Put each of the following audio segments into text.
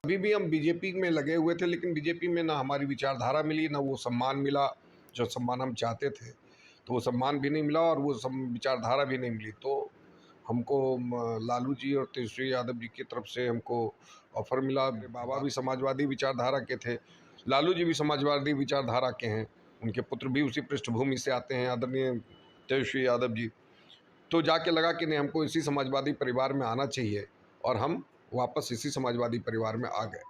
अभी भी हम बीजेपी में लगे हुए थे, लेकिन बीजेपी में ना हमारी विचारधारा मिली, ना वो सम्मान मिला जो सम्मान हम चाहते थे। तो वो सम्मान भी नहीं मिला और वो विचारधारा भी नहीं मिली। तो हमको लालू जी और तेजस्वी यादव जी की तरफ से हमको ऑफर मिला। मेरे बाबा भी समाजवादी विचारधारा के थे, लालू जी भी समाजवादी विचारधारा के हैं, उनके पुत्र भी उसी पृष्ठभूमि से आते हैं, आदरणीय तेजस्वी यादव जी। तो जाके लगा कि नहीं, हमको इसी समाजवादी परिवार में आना चाहिए और हम वापस इसी समाजवादी परिवार में आ गए।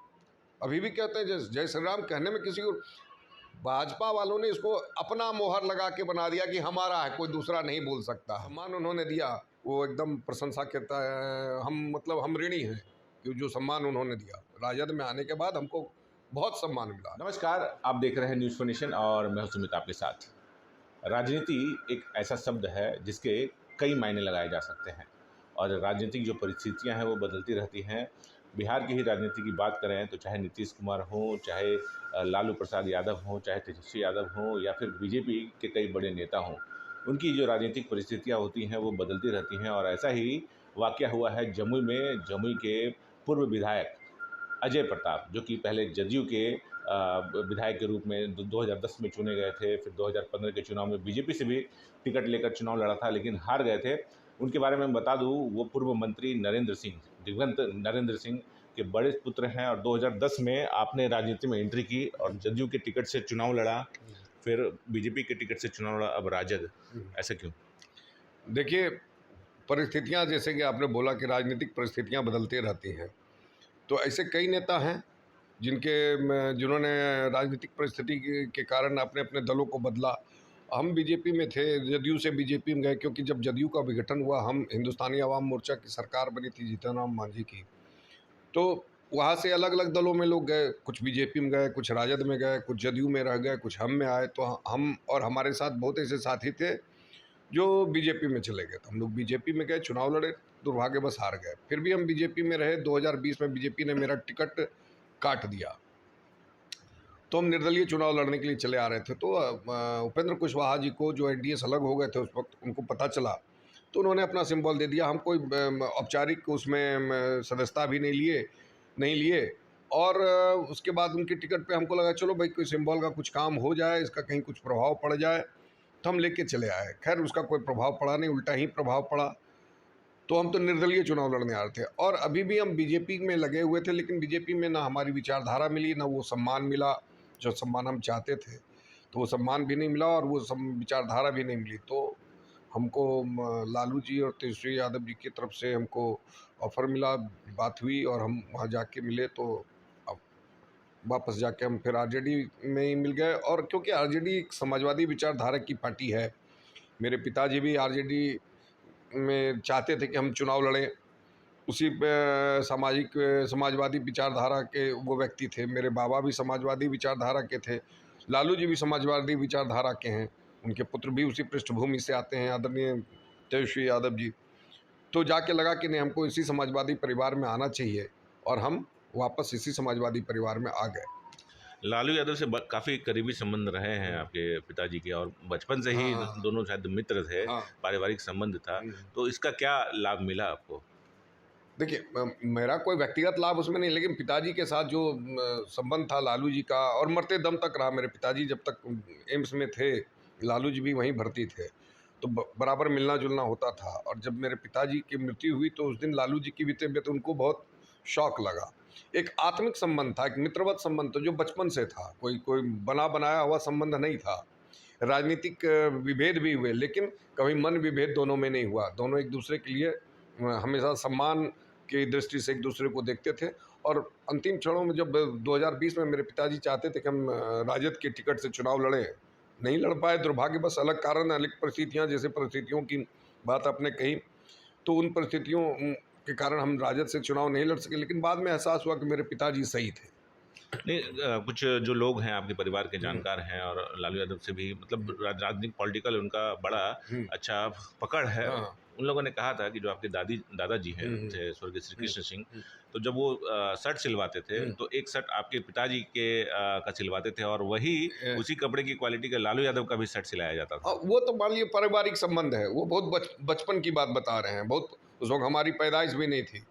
अभी भी कहते हैं जय जय श्री राम, कहने में किसी को, भाजपा वालों ने इसको अपना मोहर लगा के बना दिया कि हमारा है, कोई दूसरा नहीं बोल सकता। सम्मान उन्होंने दिया, वो एकदम प्रशंसा करता है, हम मतलब हम ऋणी हैं कि जो सम्मान उन्होंने दिया। राजद में आने के बाद हमको बहुत सम्मान मिला। नमस्कार, आप देख रहे हैं न्यूज़ फॉर नेशन और मैं हूं सुमित आपके साथ। राजनीति एक ऐसा शब्द है जिसके कई मायने लगाए जा सकते हैं और राजनीतिक जो परिस्थितियां हैं वो बदलती रहती हैं। बिहार की ही राजनीति की बात करें तो चाहे नीतीश कुमार हो, चाहे लालू प्रसाद यादव हो, चाहे तेजस्वी यादव हो या फिर बीजेपी के कई बड़े नेता हों, उनकी जो राजनीतिक परिस्थितियाँ होती हैं वो बदलती रहती हैं। और ऐसा ही वाक़या हुआ है जमुई में। जमुई के पूर्व विधायक अजय प्रताप, जो कि पहले जदयू के विधायक के रूप में 2010 में चुने गए थे, फिर 2015 के चुनाव में बीजेपी से भी टिकट लेकर चुनाव लड़ा था लेकिन हार गए थे। उनके बारे में बता दूं, वो पूर्व मंत्री नरेंद्र सिंह, दिवंगत नरेंद्र सिंह के बड़े पुत्र हैं और 2010 में आपने राजनीति में एंट्री की और जदयू के टिकट से चुनाव लड़ा, फिर बीजेपी के टिकट से चुनाव लड़ा, अब राजद। ऐसा क्यों? देखिए, परिस्थितियां, जैसे कि आपने बोला कि राजनीतिक परिस्थितियां बदलती रहती हैं, तो ऐसे कई नेता हैं जिन्होंने राजनीतिक परिस्थिति के कारण अपने अपने दलों को बदला। हम बीजेपी में थे, जदयू से बीजेपी में गए, क्योंकि जब जदयू का विघटन हुआ, हम हिंदुस्तानी आवाम मोर्चा की सरकार बनी थी जीतन राम मांझी की, तो वहाँ से अलग अलग दलों में लोग गए, कुछ बीजेपी में गए, कुछ राजद में गए, कुछ जदयू में रह गए, कुछ हम में आए। तो हम और हमारे साथ बहुत ऐसे साथी थे जो बीजेपी में चले गए। तो हम लोग बीजेपी में गए, चुनाव लड़े, दुर्भाग्यवश हार गए। फिर भी हम बीजेपी में रहे। 2020 में बीजेपी ने मेरा टिकट काट दिया, तो हम निर्दलीय चुनाव लड़ने के लिए चले आ रहे थे। तो उपेंद्र कुशवाहा जी को, जो एनडीए से अलग हो गए थे उस वक्त, उनको पता चला तो उन्होंने अपना सिंबल दे दिया। हम कोई औपचारिक उसमें सदस्यता भी नहीं लिए। और उसके बाद उनकी टिकट पे हमको लगा चलो भाई कोई सिंबल का कुछ काम हो जाए, इसका कहीं कुछ प्रभाव पड़ जाए, तो हम लेके चले आए। खैर उसका कोई प्रभाव पड़ा नहीं, उल्टा ही प्रभाव पड़ा। तो हम तो निर्दलीय चुनाव लड़ने आ रहे थे और अभी भी हम बीजेपी में लगे हुए थे, लेकिन बीजेपी में ना हमारी विचारधारा मिली, ना वो सम्मान मिला जो सम्मान हम चाहते थे। तो वो सम्मान भी नहीं मिला और वो विचारधारा भी नहीं मिली। तो हमको लालू जी और तेजस्वी यादव जी की तरफ से हमको ऑफ़र मिला, बात हुई और हम वहाँ जाके मिले। तो अब वापस जाके हम फिर आरजेडी में ही मिल गए। और क्योंकि आरजेडी एक समाजवादी विचारधारा की पार्टी है, मेरे पिताजी भी आरजेडी में चाहते थे कि हम चुनाव लड़ें, उसी समाजवादी विचारधारा के वो व्यक्ति थे। मेरे बाबा भी समाजवादी विचारधारा के थे, लालू जी भी समाजवादी विचारधारा के हैं, उनके पुत्र भी उसी पृष्ठभूमि से आते हैं, आदरणीय तेजस्वी यादव जी। तो जाके लगा कि नहीं, हमको इसी समाजवादी परिवार में आना चाहिए और हम वापस इसी समाजवादी परिवार में आ गए। लालू यादव से काफ़ी करीबी संबंध रहे हैं आपके पिताजी के और बचपन से ही हाँ। दोनों शायद मित्र थे, हाँ। पारिवारिक संबंध था। तो इसका क्या लाभ मिला आपको? देखिए, मेरा कोई व्यक्तिगत लाभ उसमें नहीं, लेकिन पिताजी के साथ जो संबंध था लालू जी का, और मरते दम तक रहा। मेरे पिताजी जब तक एम्स में थे, लालू जी भी वहीं भर्ती थे, तो बराबर मिलना जुलना होता था। और जब मेरे पिताजी की मृत्यु हुई तो उस दिन लालू जी की भी तबीयत, उनको बहुत शौक लगा। एक आत्मिक संबंध था, एक मित्रवत संबंध था जो बचपन से था, कोई कोई बना बनाया हुआ संबंध नहीं था। राजनीतिक विभेद भी हुए, लेकिन कभी मन विभेद दोनों में नहीं हुआ। दोनों एक दूसरे के लिए हमेशा सम्मान की दृष्टि से एक दूसरे को देखते थे। और अंतिम क्षणों में जब 2020 में मेरे पिताजी चाहते थे कि हम राजद के टिकट से चुनाव लड़ें, नहीं लड़ पाए, दुर्भाग्यवश अलग कारण, अलग परिस्थितियां, जैसे परिस्थितियों की बात आपने कही, तो उन परिस्थितियों के कारण हम राजद से चुनाव नहीं लड़ सके। लेकिन बाद में एहसास हुआ कि मेरे पिताजी सही थे। नहीं, कुछ जो लोग हैं आपके परिवार के जानकार हैं और लालू यादव से भी मतलब राजनीतिक पॉलिटिकल उनका बड़ा अच्छा पकड़ है। हाँ। उन लोगों ने कहा था कि जो आपके दादाजी हैं थे स्वर्गीय श्री कृष्ण सिंह, तो जब वो शर्ट सिलवाते थे तो एक शर्ट आपके पिताजी के का सिलवाते थे और वही उसी कपड़े की क्वालिटी का लालू यादव का भी शर्ट सिलाया जाता था। वो तो मान लीजिए पारिवारिक संबंध है, वो बहुत बचपन की बात बता रहे हैं, बहुत उस वक्त हमारी पैदाइश भी नहीं थी।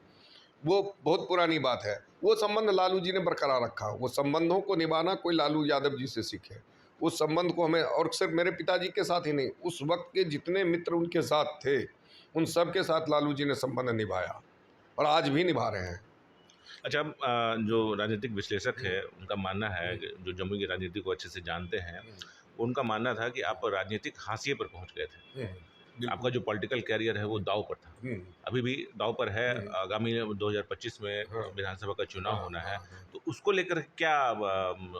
वो बहुत पुरानी बात है। वो संबंध लालू जी ने बरकरार रखा। वो संबंधों को निभाना कोई लालू यादव जी से सीखे। उस संबंध को हमें, और सिर्फ मेरे पिताजी के साथ ही नहीं, उस वक्त के जितने मित्र उनके साथ थे उन सब के साथ लालू जी ने संबंध निभाया और आज भी निभा रहे हैं। अच्छा, अब जो राजनीतिक विश्लेषक है उनका मानना है कि जो जम्मू की राजनीति को अच्छे से जानते हैं, उनका मानना था कि आप राजनीतिक हाशिए पर पहुंच गए थे। आपका जो पॉलिटिकल कैरियर है वो दांव पर था, अभी भी दांव पर है। आगामी 2025 में विधानसभा का चुनाव होना है, तो उसको लेकर क्या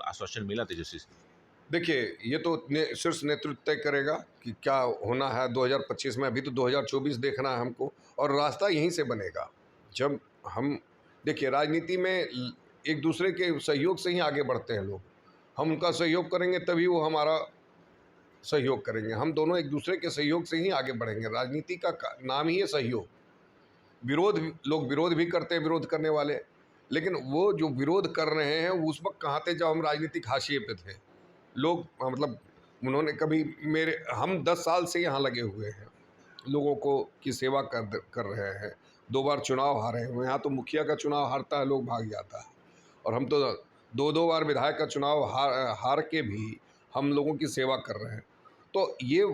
आश्वासन मिला तेजस्वी से? देखिए, ये तो शीर्ष नेतृत्व तय करेगा कि क्या होना है 2025 में। अभी तो 2024 देखना है हमको, और रास्ता यहीं से बनेगा। जब हम, देखिए, राजनीति में एक दूसरे के सहयोग से ही आगे बढ़ते हैं लोग। हम उनका सहयोग करेंगे तभी वो हमारा सहयोग करेंगे। हम दोनों एक दूसरे के सहयोग से ही आगे बढ़ेंगे। राजनीति का नाम ही है सहयोग। लोग विरोध भी करते हैं, विरोध करने वाले, लेकिन वो जो विरोध कर रहे हैं उस वक्त कहाँ थे जब हम राजनीतिक हाशिए पे थे। लोग, मतलब, उन्होंने कभी हम 10 साल से यहाँ लगे हुए हैं, लोगों को की सेवा कर रहे हैं। 2 बार चुनाव हारे हैं। यहाँ तो मुखिया का चुनाव हारता है, लोग भाग जाता है, और हम तो 2-2 बार विधायक का चुनाव हार के भी हम लोगों की सेवा कर रहे हैं। तो ये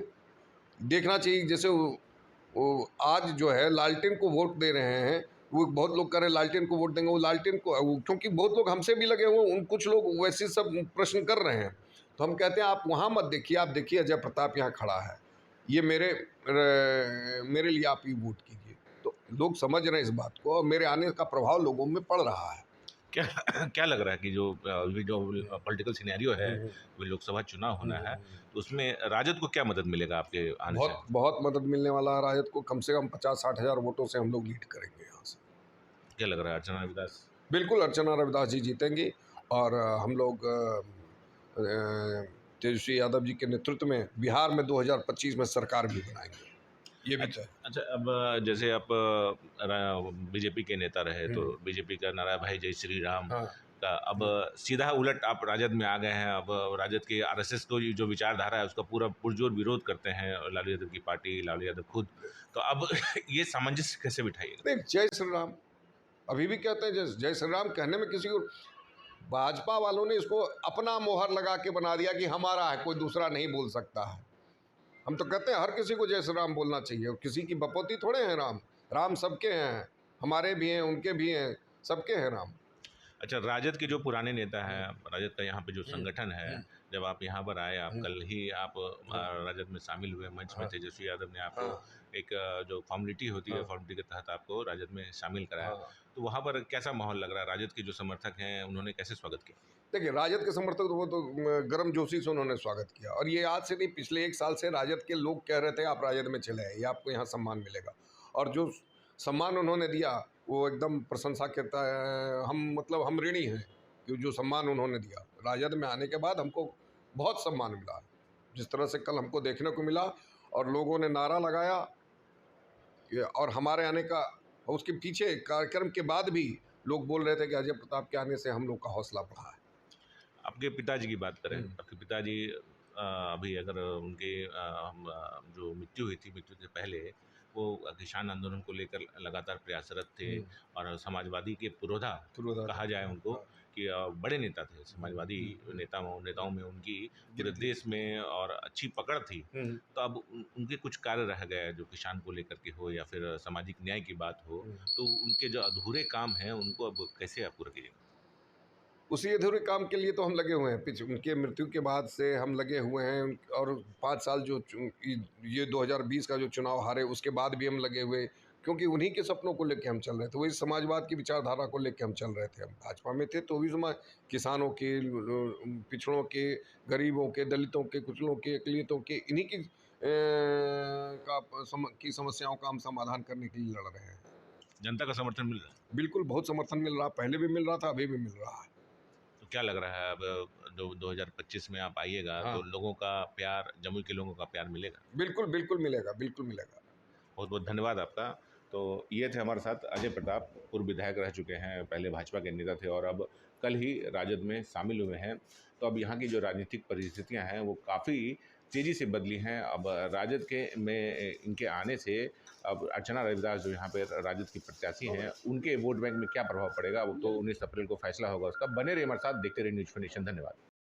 देखना चाहिए। जैसे वो आज जो है लालटेन को वोट दे रहे हैं, वो बहुत लोग कह रहे हैं लालटेन को वोट देंगे। वो लालटेन को, क्योंकि बहुत लोग हमसे भी लगे हुए, उन कुछ लोग वैसे सब प्रश्न कर रहे हैं, तो हम कहते हैं आप वहाँ मत देखिए, आप देखिए अजय प्रताप यहाँ खड़ा है, ये मेरे लिए आप ही वोट कीजिए। तो लोग समझ रहे हैं इस बात को, और मेरे आने का प्रभाव लोगों में पड़ रहा है। क्या क्या लग रहा है कि जो पॉलिटिकल सिनेरियो है, वो लोकसभा चुनाव होना है, तो उसमें राजद को क्या मदद मिलेगा आपके आने से? बहुत बहुत मदद मिलने वाला है राजद को। कम से कम 50-60 हज़ार वोटों से हम लोग लीड करेंगे यहाँ से। क्या लग रहा है, अर्चना रविदास? बिल्कुल अर्चना रविदास जी जीतेंगी, और हम लोग तेजस्वी यादव जी के नेतृत्व में बिहार में 2025 में सरकार भी बनाएंगे, ये भी तय। अच्छा, अब जैसे आप बीजेपी के नेता रहे, तो बीजेपी का नारा भाई जय श्री राम हाँ। का अब सीधा उलट आप राजद में आ गए हैं। अब राजद के आरएसएस को जो विचारधारा है उसका पूरा पुरजोर विरोध करते हैं लालू यादव की पार्टी, लालू यादव खुद। तो अब ये सामंजस्य कैसे बिठाइएगा? नहीं, जय श्री राम अभी भी कहते हैं। जय श्री राम कहने में किसी को, भाजपा वालों ने इसको अपना मोहर लगा के बना दिया कि हमारा है, कोई दूसरा नहीं बोल सकता है। हम तो कहते हैं हर किसी को जय श्री राम बोलना चाहिए, और किसी की बपौती थोड़े हैं राम। राम सबके हैं, हमारे भी हैं, उनके भी हैं, सबके हैं राम। अच्छा, राजद के जो पुराने नेता हैं, राजद का यहाँ पे जो संगठन है, जब आप यहाँ पर आए, आप कल ही आप राजद में शामिल हुए, मंच में तेजस्वी यादव ने आपको एक जो फॉर्मेलिटी होती है, फॉर्मेलिटी के तहत आपको राजद में शामिल कराया, तो वहाँ पर कैसा माहौल लग रहा है? राजद के जो समर्थक हैं उन्होंने कैसे स्वागत किया? देखिए, राजद के समर्थक तो वो तो गर्मजोशी से उन्होंने स्वागत किया, और ये आज से नहीं, पिछले 1 साल से राजद के लोग कह रहे थे आप राजद में चले आइए, आपको यहाँ सम्मान मिलेगा। और जो सम्मान उन्होंने दिया वो एकदम प्रशंसा करता है। हम ऋणी हैं कि जो सम्मान उन्होंने दिया राजद में आने के बाद, हमको बहुत सम्मान मिला। जिस तरह से कल हमको देखने को मिला, और लोगों ने नारा लगाया, और हमारे आने का, उसके पीछे कार्यक्रम के बाद भी लोग बोल रहे थे कि अजय प्रताप के आने से हम लोग का हौसला बढ़ा है। आपके पिताजी की बात करें, आपके पिताजी अभी अगर उनके जो मृत्यु हुई थी, मृत्यु से पहले वो किसान आंदोलन को लेकर लगातार प्रयासरत थे, और समाजवादी के पुरोधा कहा जाए उनको, कि बड़े नेता थे समाजवादी नेताओं में उनकी पूरे देश में और अच्छी पकड़ थी। तो अब उनके कुछ कार्य रह गए जो किसान को लेकर के हो या फिर सामाजिक न्याय की बात हो, तो उनके जो अधूरे काम हैं उनको अब कैसे आप पूरा कीजिएगा? उसी अधूरे काम के लिए तो हम लगे हुए हैं। उनके मृत्यु के बाद से हम लगे हुए हैं, और 5 साल जो ये 2020 का जो चुनाव हारे उसके बाद भी हम लगे हुए, क्योंकि उन्हीं के सपनों को लेके हम चल रहे थे। वही समाजवाद की विचारधारा को लेके हम चल रहे थे। हम भाजपा में थे तो भी समाज, किसानों के, पिछड़ों के, गरीबों के, दलितों के, कुचलों के, अकलियतों के, इन्हीं की समस्याओं का हम समाधान करने के लिए लड़ रहे हैं। जनता का समर्थन मिल रहा है? बिल्कुल, बहुत समर्थन मिल रहा है। पहले भी मिल रहा था, अभी भी मिल रहा है। तो क्या लग रहा है अब 2025 में आप आइएगा, तो लोगों का प्यार, जमुई के लोगों का प्यार मिलेगा? बिल्कुल बिल्कुल मिलेगा, बिल्कुल मिलेगा। बहुत बहुत धन्यवाद आपका। तो ये थे हमारे साथ अजय प्रताप, पूर्व विधायक रह चुके हैं, पहले भाजपा के नेता थे और अब कल ही राजद में शामिल हुए हैं। तो अब यहाँ की जो राजनीतिक परिस्थितियाँ हैं वो काफ़ी तेज़ी से बदली हैं। अब राजद के में इनके आने से अब अर्चना रविदास जो यहाँ पे राजद की प्रत्याशी हैं, उनके वोट बैंक में क्या प्रभाव पड़ेगा, वो तो 19 अप्रैल को फैसला होगा उसका। बने रहिए हमारे साथ, देखते रहिए न्यूज़ 24 नेशन। धन्यवाद।